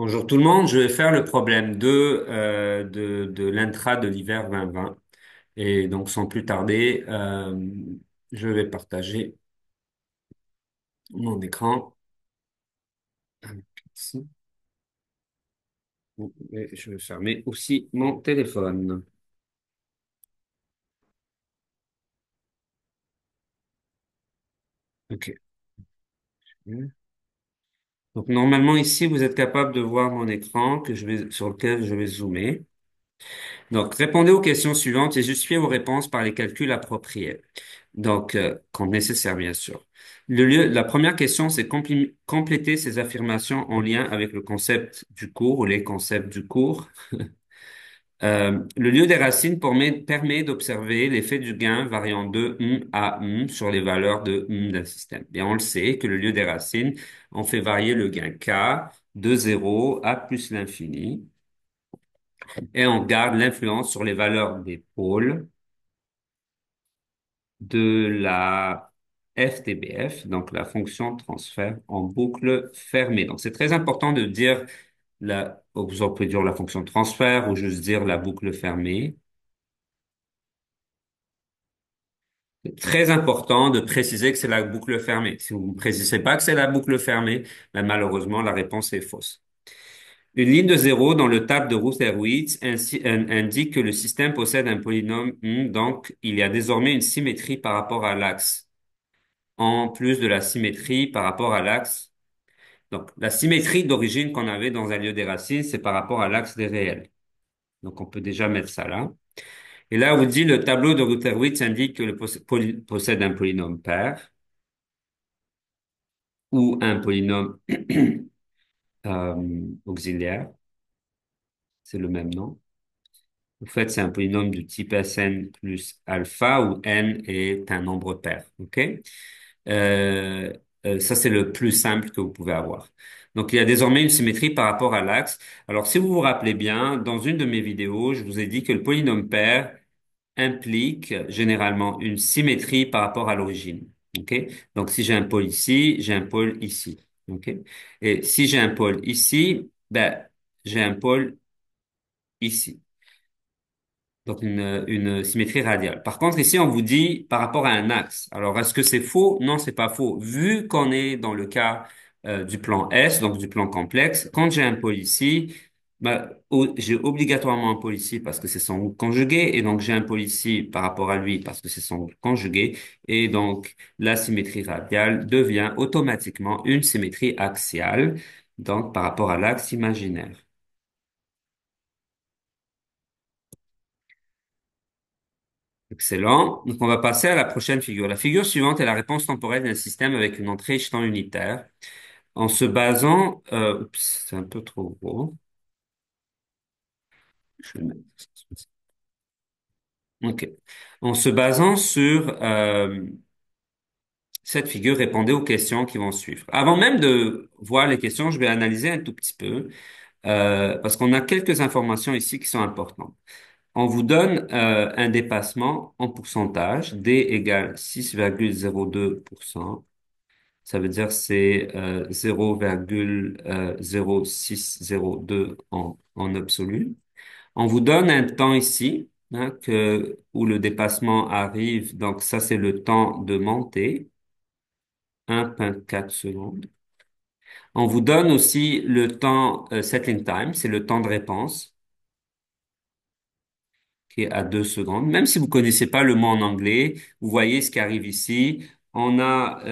Bonjour tout le monde, je vais faire le problème 2 de l'intra de l'hiver 2020. Et donc sans plus tarder, je vais partager mon écran. Ici. Et je vais fermer aussi mon téléphone. OK. Donc normalement ici, vous êtes capable de voir mon écran sur lequel je vais zoomer. Donc répondez aux questions suivantes et justifiez vos réponses par les calculs appropriés. Donc, quand nécessaire, bien sûr. La première question, c'est compléter ces affirmations en lien avec le concept du cours ou les concepts du cours. Le lieu des racines permet d'observer l'effet du gain variant de à sur les valeurs de d'un système. Et on le sait que le lieu des racines, on fait varier le gain k de 0 à plus l'infini et on garde l'influence sur les valeurs des pôles de la FTBF, donc la fonction transfert en boucle fermée. Donc, c'est très important de dire on peut dire la fonction transfert ou juste dire la boucle fermée. C'est très important de préciser que c'est la boucle fermée. Si vous ne précisez pas que c'est la boucle fermée, ben malheureusement, la réponse est fausse. Une ligne de zéro dans le tab de Routh-Hurwitz indique que le système possède un polynôme, donc il y a désormais une symétrie par rapport à l'axe. En plus de la symétrie par rapport à l'axe. Donc, la symétrie d'origine qu'on avait dans un lieu des racines, c'est par rapport à l'axe des réels. Donc, on peut déjà mettre ça là. Et là, on vous dit, le tableau de Rutherford indique que possède un polynôme pair ou un polynôme auxiliaire. C'est le même nom. En fait, c'est un polynôme du type Sn plus alpha où n est un nombre pair. OK? Euh, Ça, c'est le plus simple que vous pouvez avoir. Donc, il y a désormais une symétrie par rapport à l'axe. Alors, si vous vous rappelez bien, dans une de mes vidéos, je vous ai dit que le polynôme pair implique généralement une symétrie par rapport à l'origine. OK? Donc, si j'ai un pôle ici, j'ai un pôle ici. OK? Et si j'ai un pôle ici, ben, j'ai un pôle ici. Donc, une symétrie radiale. Par contre, ici, on vous dit par rapport à un axe. Alors, est-ce que c'est faux? Non, c'est pas faux. Vu qu'on est dans le cas du plan S, donc du plan complexe, quand j'ai un pôle ici, bah, j'ai obligatoirement un pôle ici parce que c'est son groupe conjugué, et donc j'ai un pôle ici par rapport à lui parce que c'est son groupe conjugué, et donc la symétrie radiale devient automatiquement une symétrie axiale, donc par rapport à l'axe imaginaire. Excellent. Donc, on va passer à la prochaine figure. La figure suivante est la réponse temporelle d'un système avec une entrée échetant unitaire. En se basant, oups, c'est un peu trop gros. Je vais mettre ça. OK. En se basant sur cette figure, répondez aux questions qui vont suivre. Avant même de voir les questions, je vais analyser un tout petit peu parce qu'on a quelques informations ici qui sont importantes. On vous donne un dépassement en pourcentage. D égale 6,02%. Ça veut dire c'est 0,0602 en absolu. On vous donne un temps ici où le dépassement arrive. Donc ça, c'est le temps de montée, 1,4 secondes. On vous donne aussi le temps settling time, c'est le temps de réponse qui est à 2 secondes. Même si vous connaissez pas le mot en anglais, vous voyez ce qui arrive ici. On a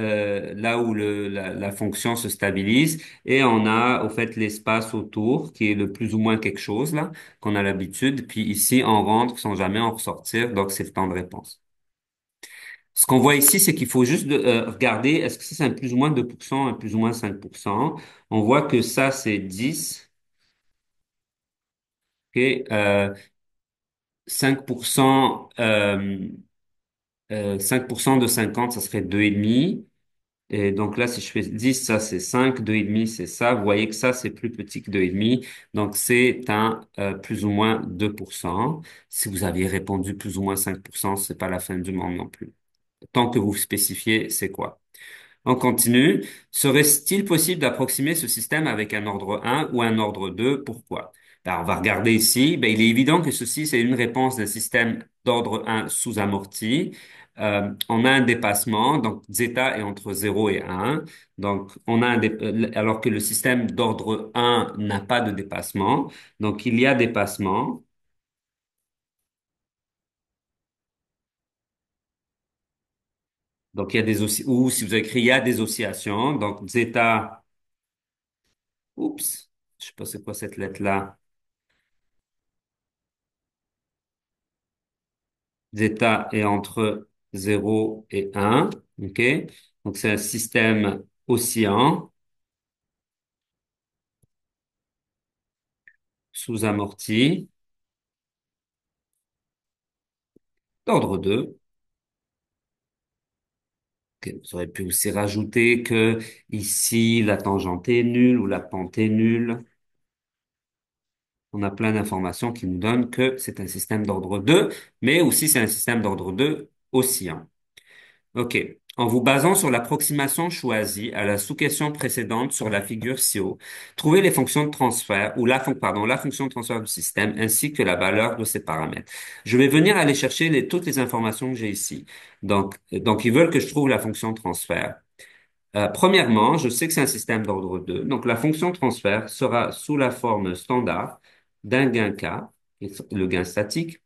là où la fonction se stabilise et on a au fait l'espace autour qui est le plus ou moins quelque chose là qu'on a l'habitude. Puis ici, on rentre sans jamais en ressortir. Donc, c'est le temps de réponse. Ce qu'on voit ici, c'est qu'il faut juste regarder, est-ce que ça, c'est un plus ou moins 2%, un plus ou moins 5%. On voit que ça, c'est 10. OK, 5%, 5% de 50, ça serait 2,5. Et donc là, si je fais 10, ça c'est 5, 2,5, c'est ça. Vous voyez que ça, c'est plus petit que 2,5. Donc c'est un plus ou moins 2%. Si vous aviez répondu plus ou moins 5%, c'est pas la fin du monde non plus. Tant que vous spécifiez, c'est quoi? On continue. Serait-il possible d'approximer ce système avec un ordre 1 ou un ordre 2? Pourquoi? Ben, on va regarder ici. Ben, il est évident que ceci, c'est une réponse d'un système d'ordre 1 sous-amorti. On a un dépassement, donc zeta est entre 0 et 1. Donc, alors que le système d'ordre 1 n'a pas de dépassement. Donc, il y a dépassement. Donc, il y a ou si vous écrit, il y a des oscillations. Donc, zeta, oups, je sais pas c'est quoi cette lettre-là. Zeta est entre 0 et 1. OK? Donc, c'est un système oscillant, sous-amorti, d'ordre 2. OK. Vous auriez pu aussi rajouter que ici, la tangente est nulle ou la pente est nulle. On a plein d'informations qui nous donnent que c'est un système d'ordre 2, mais aussi c'est un système d'ordre 2 oscillant. OK. En vous basant sur l'approximation choisie à la sous-question précédente sur la figure ci-haut, trouvez les fonctions de transfert ou la fonction de transfert du système ainsi que la valeur de ses paramètres. Je vais venir aller chercher toutes les informations que j'ai ici. Donc, ils veulent que je trouve la fonction de transfert. Premièrement, je sais que c'est un système d'ordre 2. Donc, la fonction de transfert sera sous la forme standard d'un gain K, qui est le gain statique,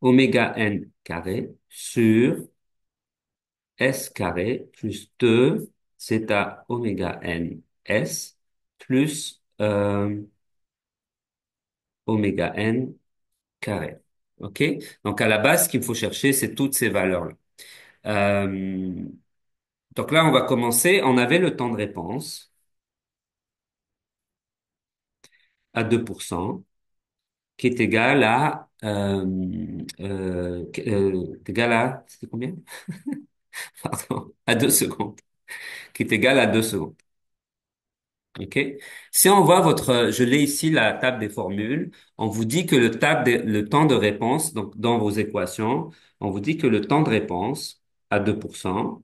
oméga n carré sur S carré plus 2 zeta oméga n S plus oméga n carré. OK? Donc, à la base, ce qu'il faut chercher, c'est toutes ces valeurs-là. Euh, donc là, on va commencer. On avait le temps de réponse à 2%, qui est égal à, égal à, c'était combien? Pardon, à 2 secondes, qui est égal à 2 secondes. OK? Si on voit je l'ai ici, la table des formules, on vous dit que le temps de réponse, donc dans vos équations, on vous dit que le temps de réponse à 2%,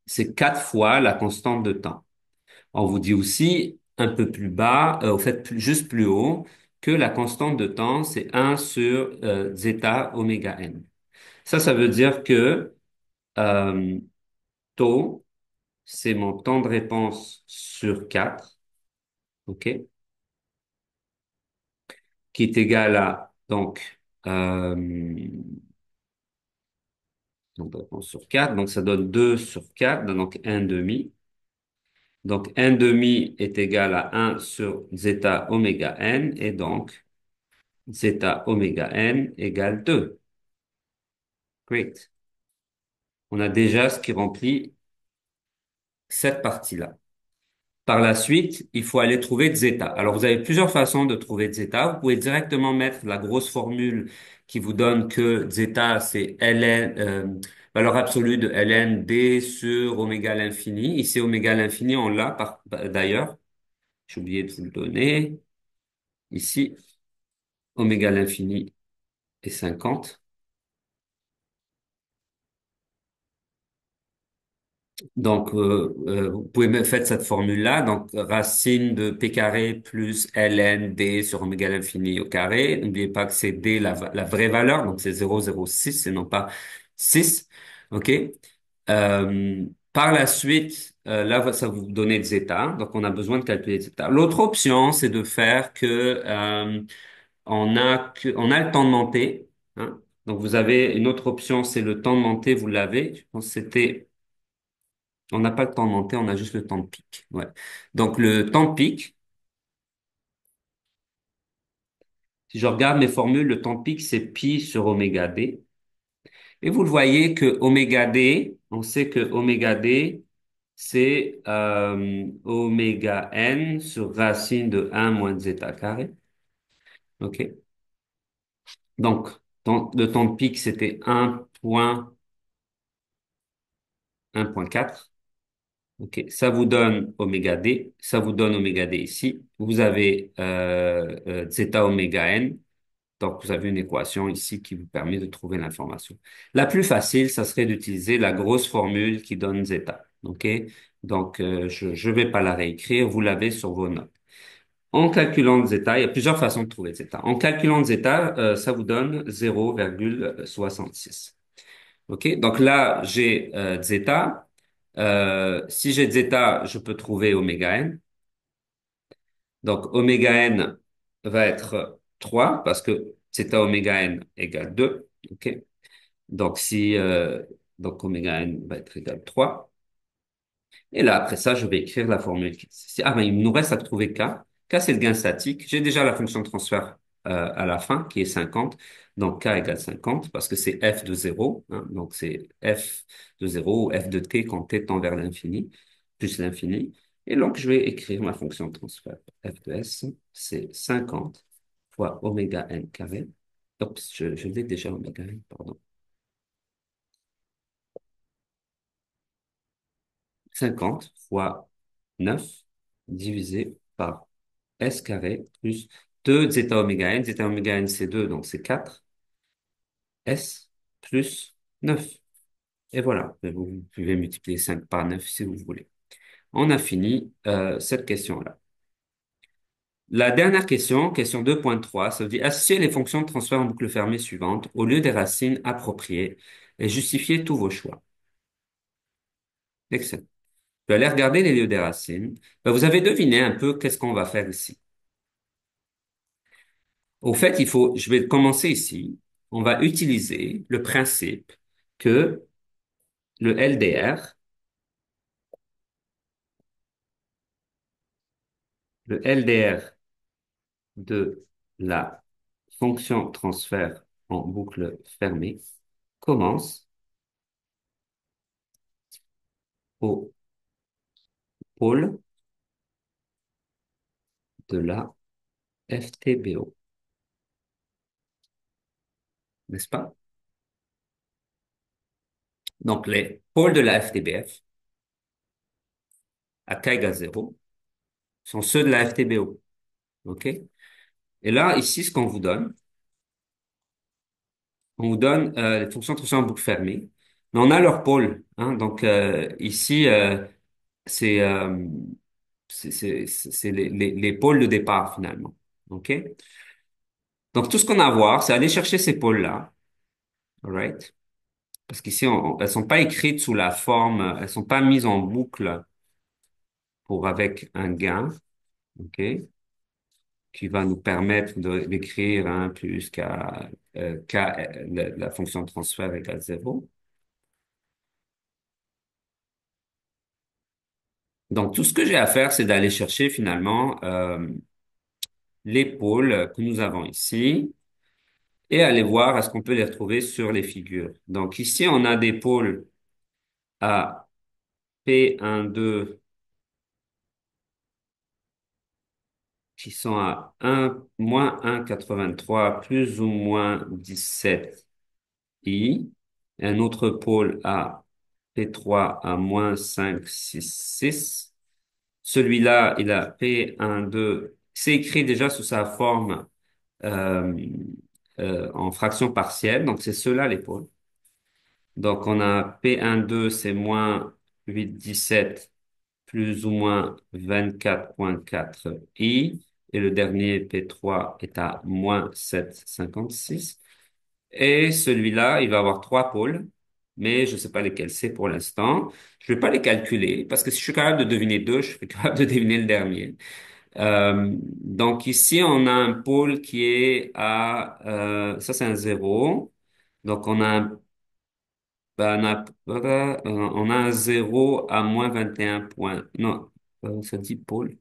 c'est 4 fois la constante de temps. On vous dit aussi un peu plus bas, au fait, juste plus haut, que la constante de temps, c'est 1 sur zeta oméga n. Ça veut dire que euh, taux, c'est mon temps de réponse sur 4, OK? Qui est égal à, donc réponse sur 4, donc ça donne 2 sur 4, donc un demi. Donc un demi est égal à 1 sur zeta oméga n, et donc zeta oméga n égale 2. Great. On a déjà ce qui remplit cette partie-là. Par la suite, il faut aller trouver zeta. Alors, vous avez plusieurs façons de trouver zeta. Vous pouvez directement mettre la grosse formule qui vous donne que zeta, c'est ln, valeur absolue de ln d sur oméga à l'infini. Ici, oméga à l'infini, on l'a d'ailleurs. J'ai oublié de vous le donner. Ici, oméga à l'infini est 50. Donc, vous pouvez me faire cette formule-là. Donc, racine de p carré plus ln d sur oméga à l'infini au carré. N'oubliez pas que c'est d la vraie valeur, donc c'est 0,06 et non pas 6. OK? Par la suite, là, ça va vous donner des états. Donc, on a besoin de calculer des états. L'autre option, c'est de faire que on a le temps de monter. Hein? Donc, vous avez une autre option, c'est le temps de monter, vous l'avez. Je pense que c'était on n'a pas le temps de monter, on a juste le temps de pic. Ouais. Donc le temps de pic, si je regarde mes formules, le temps de pic, c'est pi sur oméga d. Et vous le voyez que oméga d, on sait que oméga d, c'est oméga n sur racine de 1 moins zeta carré. OK? Donc, le temps de pic, c'était 1,4. OK, ça vous donne oméga d, ça vous donne oméga d ici. Vous avez zeta oméga n. Donc, vous avez une équation ici qui vous permet de trouver l'information. La plus facile, ça serait d'utiliser la grosse formule qui donne zeta. OK? Donc, je vais pas la réécrire, vous l'avez sur vos notes. En calculant zeta, il y a plusieurs façons de trouver zeta. En calculant zeta, ça vous donne 0,66. OK? Donc là, j'ai zeta. Si j'ai zeta, je peux trouver oméga n. Donc, oméga n va être 3 parce que zeta oméga n égale 2. OK? Donc, donc oméga n va être égal à 3. Et là, après ça, je vais écrire la formule. Ah ben, il nous reste à trouver K. K, c'est le gain statique. J'ai déjà la fonction de transfert à la fin, qui est 50. Donc, K égale 50, parce que c'est f de 0. Hein. Donc, c'est f de 0 ou f de t quand t tend vers l'infini, plus l'infini. Et donc, je vais écrire ma fonction de transfert. F de s, c'est 50 fois oméga n carré. Oups, je l'ai déjà oméga n, pardon. 50 fois 9 divisé par S carré plus 2 zeta oméga n. Zeta oméga n, c'est 2, donc c'est 4. S plus 9. Et voilà, vous pouvez multiplier 5 par 9 si vous voulez. On a fini cette question-là. La dernière question, question 2.3, ça veut dire associer les fonctions de transfert en boucle fermée suivantes au lieu des racines appropriées et justifier tous vos choix. Excellent. Je vais aller regarder les lieux des racines. Ben, vous avez deviné un peu qu'est-ce qu'on va faire ici. Au fait, je vais commencer ici. On va utiliser le principe que le LDR, le LDR de la fonction transfert en boucle fermée commence au pôle de la FTBO, n'est-ce pas? Donc, les pôles de la FTBF à k égale 0 sont ceux de la FTBO. OK? Et là, ici, ce qu'on vous donne, on vous donne les fonctions de transfert en boucle fermée, mais on a leur pôle. Hein, donc, ici, c'est c'est les pôles de départ finalement. OK? Donc tout ce qu'on a à voir, c'est aller chercher ces pôles-là, alright? Parce qu'ici, elles sont pas écrites sous la forme, elles sont pas mises en boucle pour avec un gain, OK? Qui va nous permettre d'écrire 1 plus k, la fonction de transfert égale 0. Donc tout ce que j'ai à faire, c'est d'aller chercher finalement les pôles que nous avons ici et aller voir est-ce qu'on peut les retrouver sur les figures. Donc ici, on a des pôles à P12 qui sont à 1, moins 1,83 plus ou moins 17 I. Et un autre pôle à P3 à moins 5,66. Celui-là, il a P12. C'est écrit déjà sous sa forme euh, en fraction partielle. Donc, c'est ceux-là les pôles. Donc, on a P12, c'est moins 8,17 plus ou moins 24,4 I. Et le dernier P3 est à moins 7,56. Et celui-là, il va avoir trois pôles, mais je ne sais pas lesquels c'est pour l'instant. Je vais pas les calculer parce que si je suis capable de deviner deux, je suis capable de deviner le dernier. Donc ici, on a un pôle qui est à, ça c'est un zéro. Donc on a un zéro à moins 21 points. Non, ça dit pôle.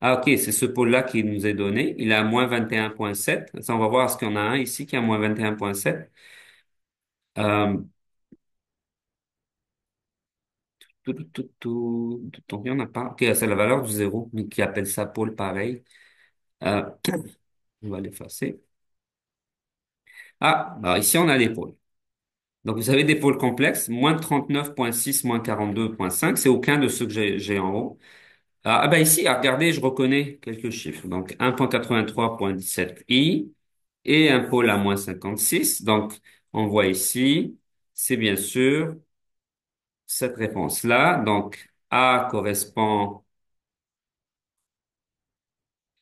Ah, ok, c'est ce pôle-là qui nous est donné. Il est à moins 21,7. Ça, on va voir ce qu'on a un ici qui est à moins 21,7. Euh, donc, il n'y en a pas. Ok, c'est la valeur du zéro, mais qui appelle ça pôle pareil. Euh, on va l'effacer. Ah, alors ici, on a les pôles. Donc, vous avez des pôles complexes, moins 39,6, moins 42,5. C'est aucun de ceux que j'ai en haut. Ben ici, regardez, je reconnais quelques chiffres. Donc, 1,83,17 I. et un pôle à -56. Donc, on voit ici, c'est bien sûr cette réponse-là. Donc, A correspond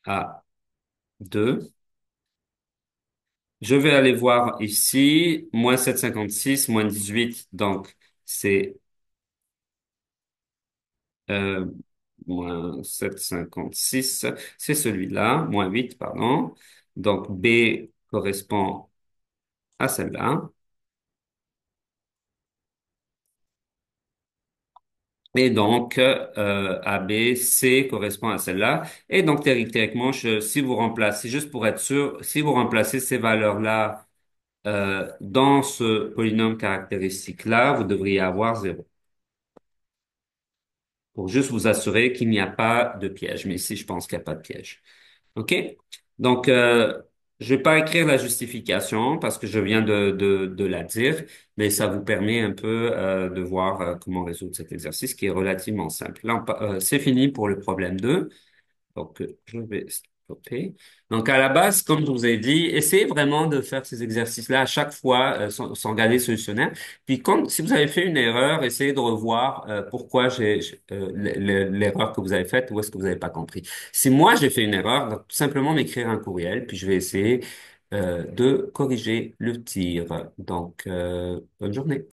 à 2. Je vais aller voir ici, -7,56, -18. Donc, c'est euh, -7,56. C'est celui-là, -8, pardon. Donc, B correspond à celle-là. Et donc, A, B, C correspond à celle-là. Et donc, théoriquement, si vous remplacez, juste pour être sûr, si vous remplacez ces valeurs-là dans ce polynôme caractéristique-là, vous devriez avoir 0. Pour juste vous assurer qu'il n'y a pas de piège. Mais ici, je pense qu'il n'y a pas de piège. OK? Donc, je vais pas écrire la justification parce que je viens de la dire, mais ça vous permet un peu de voir comment résoudre cet exercice qui est relativement simple. Là, c'est fini pour le problème 2. Donc, je vais stopper. Donc, à la base, comme je vous ai dit, essayez vraiment de faire ces exercices-là à chaque fois sans regarder le solutionnaire. Puis, si vous avez fait une erreur, essayez de revoir pourquoi l'erreur que vous avez faite, où est-ce que vous n'avez pas compris. Si moi, j'ai fait une erreur, donc, tout simplement m'écrire un courriel, puis je vais essayer de corriger le tir. Donc, bonne journée.